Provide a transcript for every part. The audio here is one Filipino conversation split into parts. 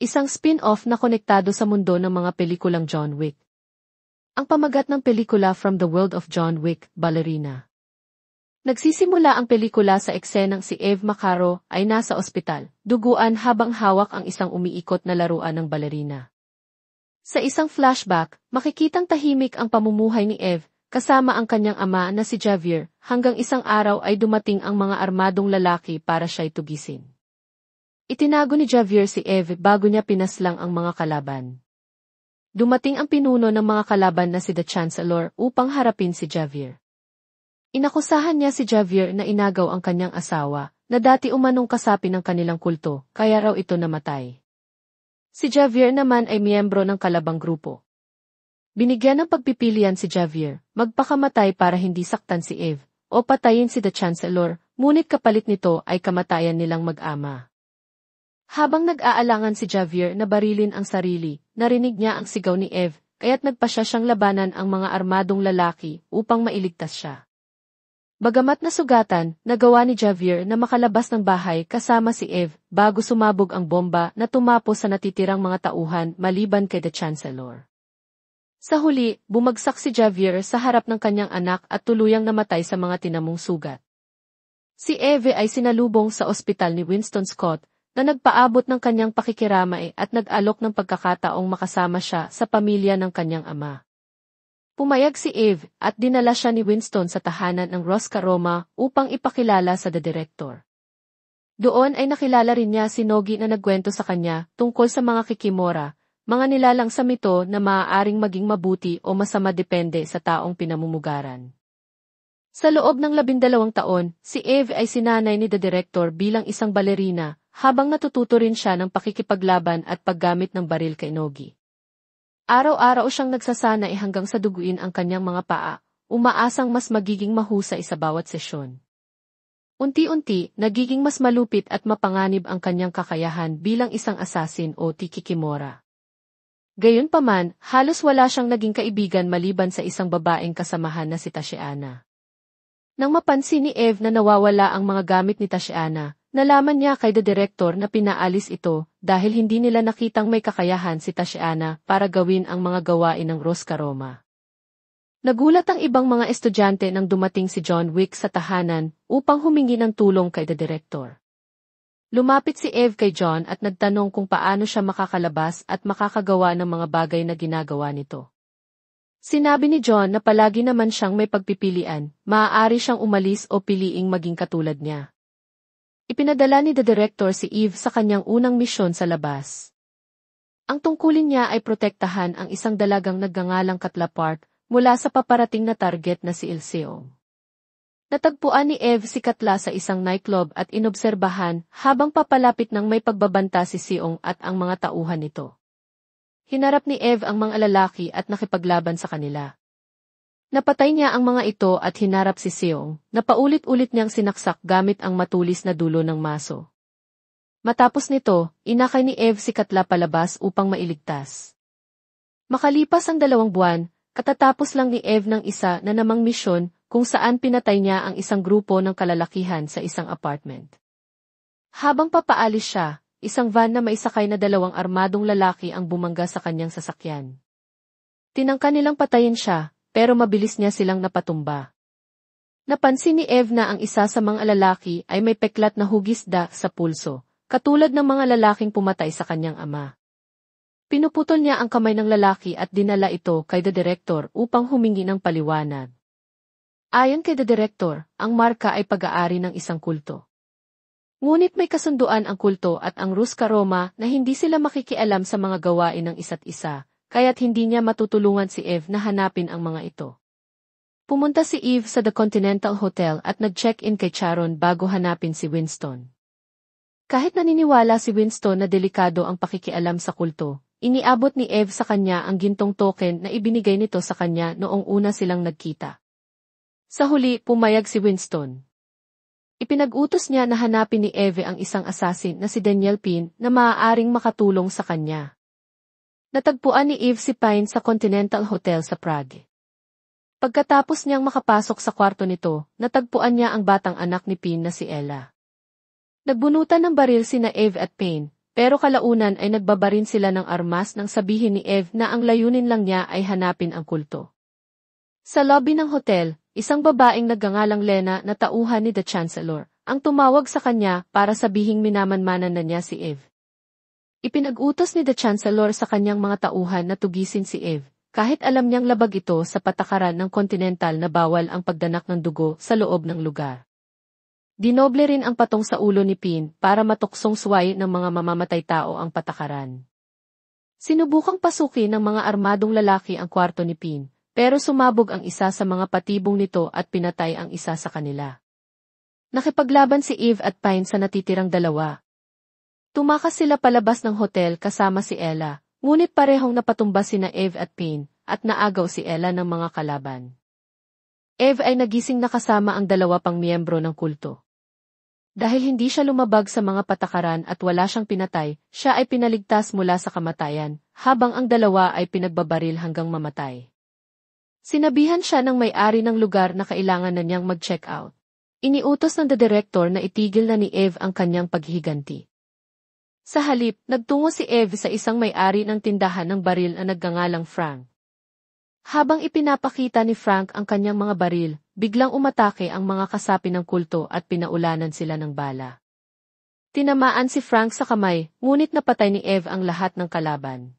Isang spin-off na konektado sa mundo ng mga pelikulang John Wick. Ang pamagat ng pelikula From the World of John Wick, Ballerina. Nagsisimula ang pelikula sa eksenang si Eve Macaro ay nasa ospital, duguan habang hawak ang isang umiikot na laruan ng balerina. Sa isang flashback, makikitang tahimik ang pamumuhay ni Eve, kasama ang kanyang ama na si Javier, hanggang isang araw ay dumating ang mga armadong lalaki para siya'y tugisin. Itinago ni Javier si Eve bago niya pinaslang ang mga kalaban. Dumating ang pinuno ng mga kalaban na si The Chancellor upang harapin si Javier. Inakusahan niya si Javier na inagaw ang kanyang asawa, na dati umanong kasapi ng kanilang kulto, kaya raw ito namatay. Si Javier naman ay miyembro ng kalabang grupo. Binigyan ng pagpipilian si Javier, magpakamatay para hindi saktan si Eve, o patayin si The Chancellor, ngunit kapalit nito ay kamatayan nilang mag-ama. Habang nag-aalangan si Javier na barilin ang sarili, narinig niya ang sigaw ni Eve, kaya't nagpasya siyang labanan ang mga armadong lalaki upang mailigtas siya. Bagamat nasugatan, nagawa ni Javier na makalabas ng bahay kasama si Eve bago sumabog ang bomba na tumapos sa natitirang mga tauhan maliban kay The Chancellor. Sa huli, bumagsak si Javier sa harap ng kanyang anak at tuluyang namatay sa mga tinamong sugat. Si Eve ay sinalubong sa ospital ni Winston Scott, na nagpaabot ng kanyang pakikiramay at nag-alok ng pagkakataong makasama siya sa pamilya ng kanyang ama. Pumayag si Eve at dinala siya ni Winston sa tahanan ng Roscaroma upang ipakilala sa The Director. Doon ay nakilala rin niya si Nogi na nagkwento sa kanya tungkol sa mga kikimora, mga nilalang sa mito na maaaring maging mabuti o masama depende sa taong pinamumugaran. Sa loob ng 12 taon, si Eve ay sinanay ni The Director bilang isang balerina, habang natututo rin siya ng pakikipaglaban at paggamit ng baril kay Nogi. Araw-araw siyang nagsasanay hanggang sa duguin ang kanyang mga paa, umaasang mas magiging mahusay sa bawat sesyon. Unti-unti, nagiging mas malupit at mapanganib ang kanyang kakayahan bilang isang assassin o kikimora. Gayunpaman, halos wala siyang naging kaibigan maliban sa isang babaeng kasamahan na si Tatiana. Nang mapansin ni Eve na nawawala ang mga gamit ni Tatiana, nalaman niya kay The Director na pinaalis ito dahil hindi nila nakitang may kakayahan si Tatiana para gawin ang mga gawain ng Roscaroma. Nagulat ang ibang mga estudyante nang dumating si John Wick sa tahanan upang humingi ng tulong kay The Director. Lumapit si Eve kay John at nagtanong kung paano siya makakalabas at makakagawa ng mga bagay na ginagawa nito. Sinabi ni John na palagi naman siyang may pagpipilian, maaari siyang umalis o piliing maging katulad niya. Ipinadala ni The Director si Eve sa kanyang unang misyon sa labas. Ang tungkulin niya ay protektahan ang isang dalagang nagngangalang Katla mula sa paparating na target na si Ilseong. Natagpuan ni Eve si Katla sa isang nightclub at inobserbahan habang papalapit ng may pagbabanta si Seong at ang mga tauhan nito. Hinarap ni Eve ang mga lalaki at nakipaglaban sa kanila. Napatay niya ang mga ito at hinarap si Seong, na paulit-ulit niyang sinaksak gamit ang matulis na dulo ng maso. Matapos nito, inakay ni Eve si Katla palabas upang mailigtas. Makalipas ang 2 buwan, katatapos lang ni Eve ng isa na namang misyon kung saan pinatay niya ang isang grupo ng kalalakihan sa isang apartment. Habang papaalis siya, isang van na may sakay na 2 armadong lalaki ang bumangga sa kanyang sasakyan. Tinangka nilang patayin siya, pero mabilis niya silang napatumba. Napansin ni Eve na ang isa sa mga lalaki ay may peklat na hugisda sa pulso, katulad ng mga lalaking pumatay sa kanyang ama. Pinuputol niya ang kamay ng lalaki at dinala ito kay The Director upang humingi ng paliwanag. Ayon kay The Director, ang marka ay pag-aari ng isang kulto. Ngunit may kasunduan ang kulto at ang Roscaroma na hindi sila makikialam sa mga gawain ng isa't isa, kaya't hindi niya matutulungan si Eve na hanapin ang mga ito. Pumunta si Eve sa The Continental Hotel at nag-check-in kay Charon bago hanapin si Winston. Kahit naniniwala si Winston na delikado ang pakikialam sa kulto, iniabot ni Eve sa kanya ang gintong token na ibinigay nito sa kanya noong una silang nagkita. Sa huli, pumayag si Winston. Ipinag-utos niya na hanapin ni Eve ang isang assassin na si Daniel Pin na maaaring makatulong sa kanya. Natagpuan ni Eve si Pine sa Continental Hotel sa Prague. Pagkatapos niyang makapasok sa kwarto nito, natagpuan niya ang batang anak ni Pin na si Ella. Nagbunutan ng baril sina Eve at Payne, pero kalaunan ay nagbabarin sila ng armas nang sabihin ni Eve na ang layunin lang niya ay hanapin ang kulto. Sa lobby ng hotel, isang babaeng nagngangalang Lena na tauhan ni The Chancellor, ang tumawag sa kanya para sabihing minamanmanan na niya si Eve. Ipinag-utos ni The Chancellor sa kanyang mga tauhan na tugisin si Eve, kahit alam niyang labag ito sa patakaran ng Continental na bawal ang pagdanak ng dugo sa loob ng lugar. Dinoble rin ang patong sa ulo ni Pin para matuksong suway ng mga mamamatay tao ang patakaran. Sinubukang pasukin ng mga armadong lalaki ang kwarto ni Pin, pero sumabog ang isa sa mga patibong nito at pinatay ang isa sa kanila. Nakipaglaban si Eve at Pine sa natitirang dalawa. Tumakas sila palabas ng hotel kasama si Ella, ngunit parehong napatumba sina Eve at Pin, at naagaw si Ella ng mga kalaban. Eve ay nagising na kasama ang dalawa pang miyembro ng kulto. Dahil hindi siya lumabag sa mga patakaran at wala siyang pinatay, siya ay pinaligtas mula sa kamatayan, habang ang dalawa ay pinagbabaril hanggang mamatay. Sinabihan siya ng may-ari ng lugar na kailangan na niyang mag-check out. Iniutos ng director na itigil na ni Eve ang kanyang paghihiganti. Sa halip, nagtungo si Eve sa isang may-ari ng tindahan ng baril na nagngangalang Frank. Habang ipinapakita ni Frank ang kanyang mga baril, biglang umatake ang mga kasapi ng kulto at pinaulanan sila ng bala. Tinamaan si Frank sa kamay, ngunit napatay ni Eve ang lahat ng kalaban.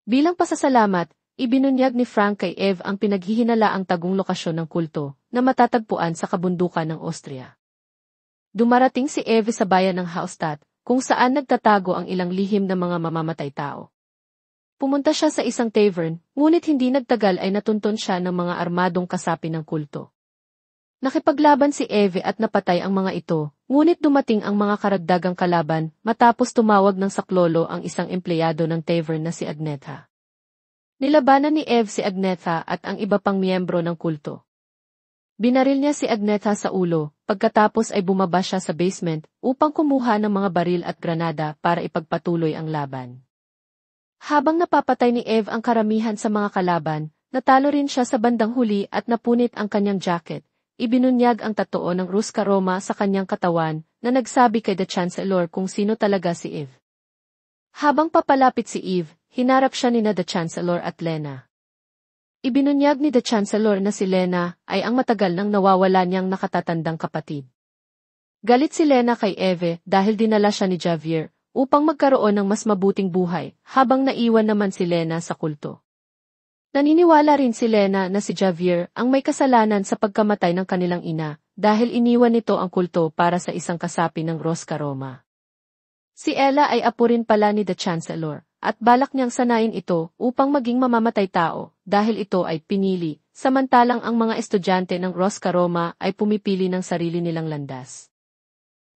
Bilang pasasalamat, ibinunyag ni Frank kay Eve ang pinaghihinalaang tagong lokasyon ng kulto na matatagpuan sa kabundukan ng Austria. Dumarating si Eve sa bayan ng Hallstatt, kung saan nagtatago ang ilang lihim ng mga mamamatay tao. Pumunta siya sa isang tavern, ngunit hindi nagtagal ay natunton siya ng mga armadong kasapi ng kulto. Nakipaglaban si Eve at napatay ang mga ito, ngunit dumating ang mga karagdagang kalaban matapos tumawag ng saklolo ang isang empleyado ng tavern na si Agnetha. Nilabanan ni Eve si Agnetha at ang iba pang miyembro ng kulto. Binaril niya si Agnetha sa ulo, pagkatapos ay bumaba siya sa basement upang kumuha ng mga baril at granada para ipagpatuloy ang laban. Habang napapatay ni Eve ang karamihan sa mga kalaban, natalo rin siya sa bandang huli at napunit ang kanyang jacket. Ibinunyag ang tatoo ng Ruska Roma sa kanyang katawan na nagsabi kay The Chancellor kung sino talaga si Eve. Habang papalapit si Eve, hinarap siya ni The Chancellor at Lena. Ibinunyag ni The Chancellor na si Lena ay ang matagal nang nawawala niyang nakatatandang kapatid. Galit si Lena kay Eve dahil dinala siya ni Javier upang magkaroon ng mas mabuting buhay, habang naiwan naman si Lena sa kulto. Naniniwala rin si Lena na si Javier ang may kasalanan sa pagkamatay ng kanilang ina, dahil iniwan nito ang kulto para sa isang kasapi ng Ruska Roma. Si Ella ay apo rin pala ni The Chancellor, at balak niyang sanayin ito upang maging mamamatay tao, dahil ito ay pinili, samantalang ang mga estudyante ng Ruska Roma ay pumipili ng sarili nilang landas.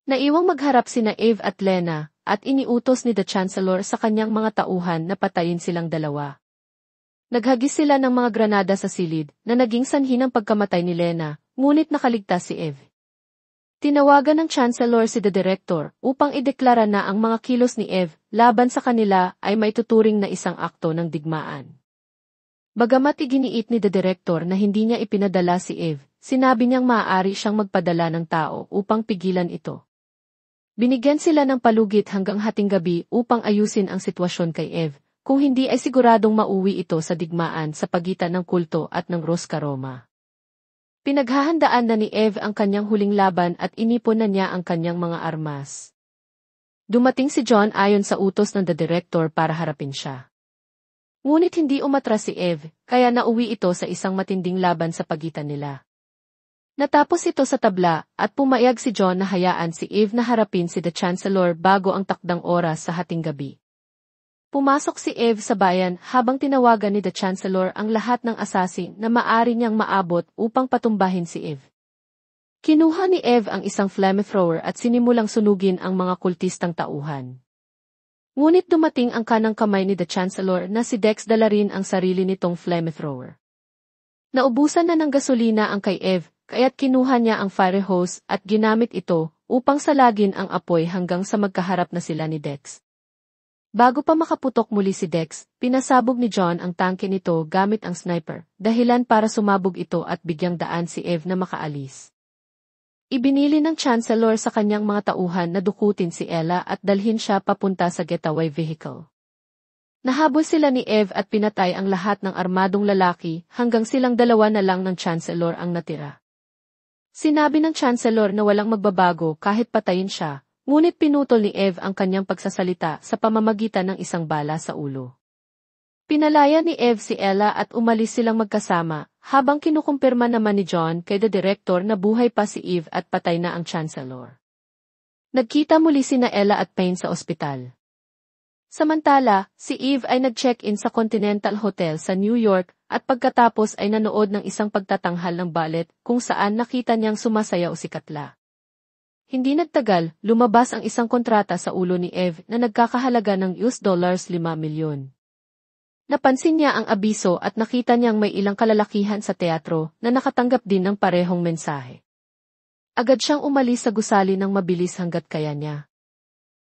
Naiwang magharap sina Eve at Lena, at iniutos ni The Chancellor sa kanyang mga tauhan na patayin silang dalawa. Naghagis sila ng mga granada sa silid na naging sanhi ng pagkamatay ni Lena, ngunit nakaligtas si Eve. Tinawagan ng Chancellor si The Director upang ideklara na ang mga kilos ni Eve laban sa kanila ay maituturing na isang akto ng digmaan. Bagamat iginiit ni The Director na hindi niya ipinadala si Eve, sinabi niyang maaari siyang magpadala ng tao upang pigilan ito. Binigyan sila ng palugit hanggang hating gabi upang ayusin ang sitwasyon kay Eve, kung hindi ay siguradong mauwi ito sa digmaan sa pagitan ng kulto at ng Ruska Roma. Pinaghahandaan na ni Eve ang kanyang huling laban at inipon na niya ang kanyang mga armas. Dumating si John ayon sa utos ng The Director para harapin siya. Ngunit hindi umatras si Eve, kaya nauwi ito sa isang matinding laban sa pagitan nila. Natapos ito sa tabla, at pumayag si John na hayaan si Eve na harapin si The Chancellor bago ang takdang oras sa hating gabi. Pumasok si Eve sa bayan habang tinawagan ni The Chancellor ang lahat ng assassin na maari niyang maabot upang patumbahin si Eve. Kinuha ni Eve ang isang flamethrower at sinimulang sunugin ang mga kultistang tauhan. Ngunit dumating ang kanang kamay ni The Chancellor na si Dex dala rin ang sarili nitong flamethrower. Naubusan na ng gasolina ang kay Eve, kaya't kinuha niya ang fire hose at ginamit ito upang salagin ang apoy hanggang sa magkaharap na sila ni Dex. Bago pa makaputok muli si Dex, pinasabog ni John ang tangke nito gamit ang sniper, dahilan para sumabog ito at bigyang daan si Eve na makaalis. Ibinili ng Chancellor sa kanyang mga tauhan na dukutin si Ella at dalhin siya papunta sa getaway vehicle. Nahabol sila ni Eve at pinatay ang lahat ng armadong lalaki hanggang silang dalawa na lang ng Chancellor ang natira. Sinabi ng Chancellor na walang magbabago kahit patayin siya, ngunit pinutol ni Eve ang kanyang pagsasalita sa pamamagitan ng isang bala sa ulo. Pinalaya ni Eve si Ella at umalis silang magkasama, habang kinukumpirma naman ni John kay the director na buhay pa si Eve at patay na ang Chancellor. Nagkita muli sina Ella at Payne sa ospital. Samantala, si Eve ay nag-check-in sa Continental Hotel sa New York at pagkatapos ay nanood ng isang pagtatanghal ng ballet kung saan nakita niyang sumasayaw si Katla. Hindi nagtagal, lumabas ang isang kontrata sa ulo ni Eve na nagkakahalaga ng $5 milyon. Napansin niya ang abiso at nakita niyang may ilang kalalakihan sa teatro na nakatanggap din ng parehong mensahe. Agad siyang umalis sa gusali ng mabilis hanggat kaya niya.